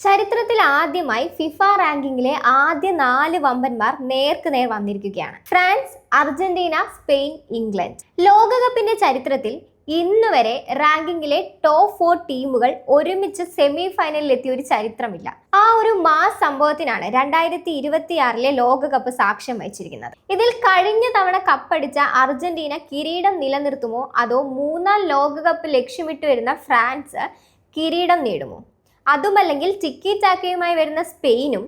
ചരിത്രത്തിൽ ആദ്യമായി ഫിഫ റാങ്കിങ്ങിലെ ആദ്യ 4 വമ്പന്മാർ നേർക്കുനേർ വന്നിരിക്കുകയാണ്. France, Argentina, Spain, England. ലോകകപ്പിന്റെ ചരിത്രത്തിൽ ഇന്നുവരെ റാങ്കിങ്ങിലെ ടോപ്പ് 4 ടീമുകൾ ഒരുമിച്ച് സെമി ഫൈനലിൽ എത്തിയ ഒരു ചരിത്രമില്ല. ആ ഒരു മാസ് സംഭവത്തിനാണ് 2026 ലോകകപ്പ് സാക്ഷ്യം വഹിച്ചിരിക്കുന്നത്. ഇതിൽ കഴിഞ്ഞ തവണ കപ്പടിച്ച അർജന്റീന കിരീടം നിലനിർത്തുമോ അതോ മൂന്നാം ലോകകപ്പ് ലക്ഷ്യമിട്ട് വരുന്ന ഫ്രാൻസ് കിരീടം നേടുമോ? അതുമല്ലെങ്കിൽ ടിക്കി ടാക്കയുമായി വരുന്ന സ്പെയിനും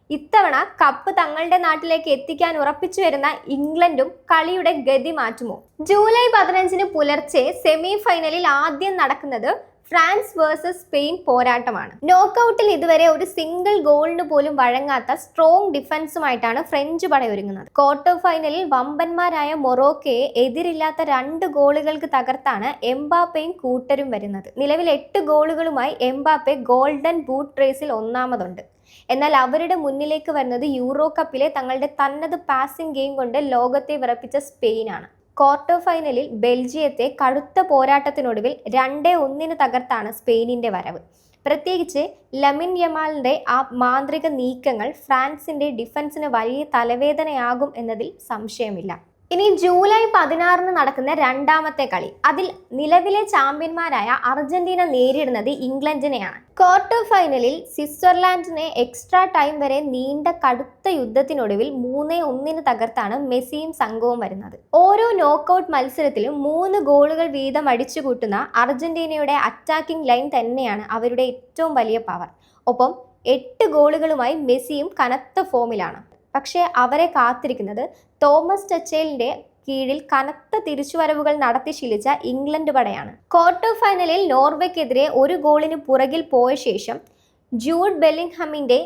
ഇത്തവണ കപ്പ് തങ്ങളുടെ നാട്ടിലേക്ക് എത്തിക്കാൻ ഉറപ്പിച്ചു വരുന്ന ഇംഗ്ലണ്ടും കളിയുടെ ഗതി മാറ്റുമോ? ജൂലൈ 15 പുലർച്ചെ സെമി ഫൈനലിൽ ആദ്യം നടക്കുന്നത് ഫ്രാൻസ് വേഴ്സസ് സ്പെയിൻ പോരാട്ടമാണ്. നോക്കൌട്ടിൽ ഇതുവരെ ഒരു സിംഗിൾ ഗോളിന് പോലും വഴങ്ങാത്ത സ്ട്രോങ് ഡിഫൻസുമായിട്ടാണ് ഫ്രഞ്ച് പടയൊരുങ്ങുന്നത്. ക്വാർട്ടർ ഫൈനലിൽ വമ്പന്മാരായ മൊറോക്കയെ എതിരില്ലാത്ത 2 ഗോളുകൾക്ക് തകർത്താണ് എംബാപ്പയും കൂട്ടരും വരുന്നത്. നിലവിൽ 8 ഗോളുകളുമായി എംബാപ്പെ ഗോൾഡൻ ബൂട്ട് റേസിൽ ഒന്നാമതുണ്ട്. എന്നാൽ അവരുടെ മുന്നിലേക്ക് വരുന്നത് യൂറോ കപ്പിലെ തങ്ങളുടെ തനത് പാസിംഗ് ഗെയിം കൊണ്ട് ലോകത്തെ വിറപ്പിച്ച സ്പെയിനാണ്. ക്വാർട്ടർ ഫൈനലിൽ ബെൽജിയത്തെ കടുത്ത പോരാട്ടത്തിനൊടുവിൽ 2-1 തകർത്താണ് സ്പെയിനിന്റെ വരവ്. പ്രത്യേകിച്ച് ലമിൻ യമാലിന്റെ ആ മാന്ത്രിക നീക്കങ്ങൾ ഫ്രാൻസിന്റെ ഡിഫൻസിന് വലിയ തലവേദനയാകും എന്നതിൽ സംശയമില്ല. ഇനി ജൂലൈ 16 നടക്കുന്ന രണ്ടാമത്തെ കളി. അതിൽ നിലവിലെ ചാമ്പ്യന്മാരായ അർജന്റീന നേരിടുന്നത് ഇംഗ്ലണ്ടിനെയാണ്. ക്വാർട്ടർ ഫൈനലിൽ സ്വിറ്റ്സർലാൻഡിനെ എക്സ്ട്രാ ടൈം വരെ നീണ്ട കടുത്ത യുദ്ധത്തിനൊടുവിൽ 3-1 തകർത്താണ് മെസ്സിയും സംഘവും വരുന്നത്. ഓരോ നോക്കൌട്ട് മത്സരത്തിലും 3 ഗോളുകൾ വീതം അടിച്ചുകൂട്ടുന്ന അർജന്റീനയുടെ അറ്റാക്കിംഗ് ലൈൻ തന്നെയാണ് അവരുടെ ഏറ്റവും വലിയ പവർ. ഒപ്പം 8 ഗോളുകളുമായി മെസ്സിയും കനത്ത ഫോമിലാണ്. പക്ഷേ അവരെ കാത്തിരിക്കുന്നത് തോമസ് ടച്ചേലിന്റെ കീഴിൽ കനത്ത തിരിച്ചുവരവുകൾ നടത്തി ശീലിച്ച ഇംഗ്ലണ്ട് പടയാണ്. ക്വാർട്ടർ ഫൈനലിൽ നോർവേക്കെതിരെ 1 ഗോളിന് പുറകിൽ പോയ ശേഷം ജൂഡ് ബെല്ലിംഗ്ഹാമിന്റെ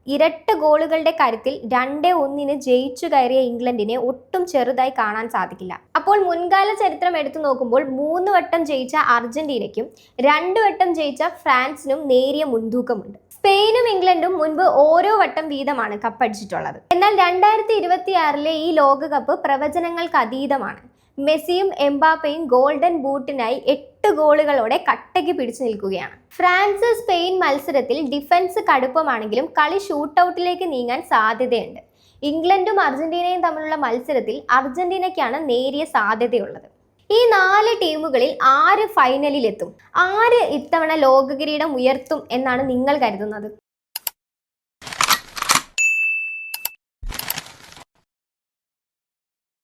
ഇരട്ട ഗോളുകളുടെ കരുത്തിൽ 2-1 ജയിച്ചു കയറിയ ഇംഗ്ലണ്ടിനെ ഒട്ടും ചെറുതായി കാണാൻ സാധിക്കില്ല. അപ്പോൾ മുൻകാല ചരിത്രം എടുത്തു നോക്കുമ്പോൾ 3 വട്ടം ജയിച്ച അർജന്റീനയ്ക്കും 2 വട്ടം ജയിച്ച ഫ്രാൻസിനും നേരിയ മുൻതൂക്കമുണ്ട്. സ്പെയിനും ഇംഗ്ലണ്ടും മുൻപ് ഓരോ വട്ടം വീതമാണ് കപ്പടിച്ചിട്ടുള്ളത്. എന്നാൽ 2026 ഈ ലോകകപ്പ് പ്രവചനങ്ങൾക്ക് അതീതമാണ്. മെസ്സിയും എംബാപ്പയും ഗോൾഡൻ ബൂട്ടിനായി 8 ഗോളുകളോടെ കട്ടയ്ക്ക് പിടിച്ചു നിൽക്കുകയാണ്. ഫ്രാൻസ് സ്പെയിൻ മത്സരത്തിൽ ഡിഫൻസ് കടുപ്പമാണെങ്കിലും കളി ഷൂട്ടൌട്ടിലേക്ക് നീങ്ങാൻ സാധ്യതയുണ്ട്. ഇംഗ്ലണ്ടും അർജന്റീനയും തമ്മിലുള്ള മത്സരത്തിൽ അർജന്റീനയ്ക്കാണ് നേരിയ സാധ്യതയുള്ളത്. ഈ 4 ടീമുകളിൽ ആര് ഫൈനലിലെത്തും? ആര് ഇത്തവണ ലോക കിരീടം ഉയർത്തും എന്നാണ് നിങ്ങൾ കരുതുന്നത്?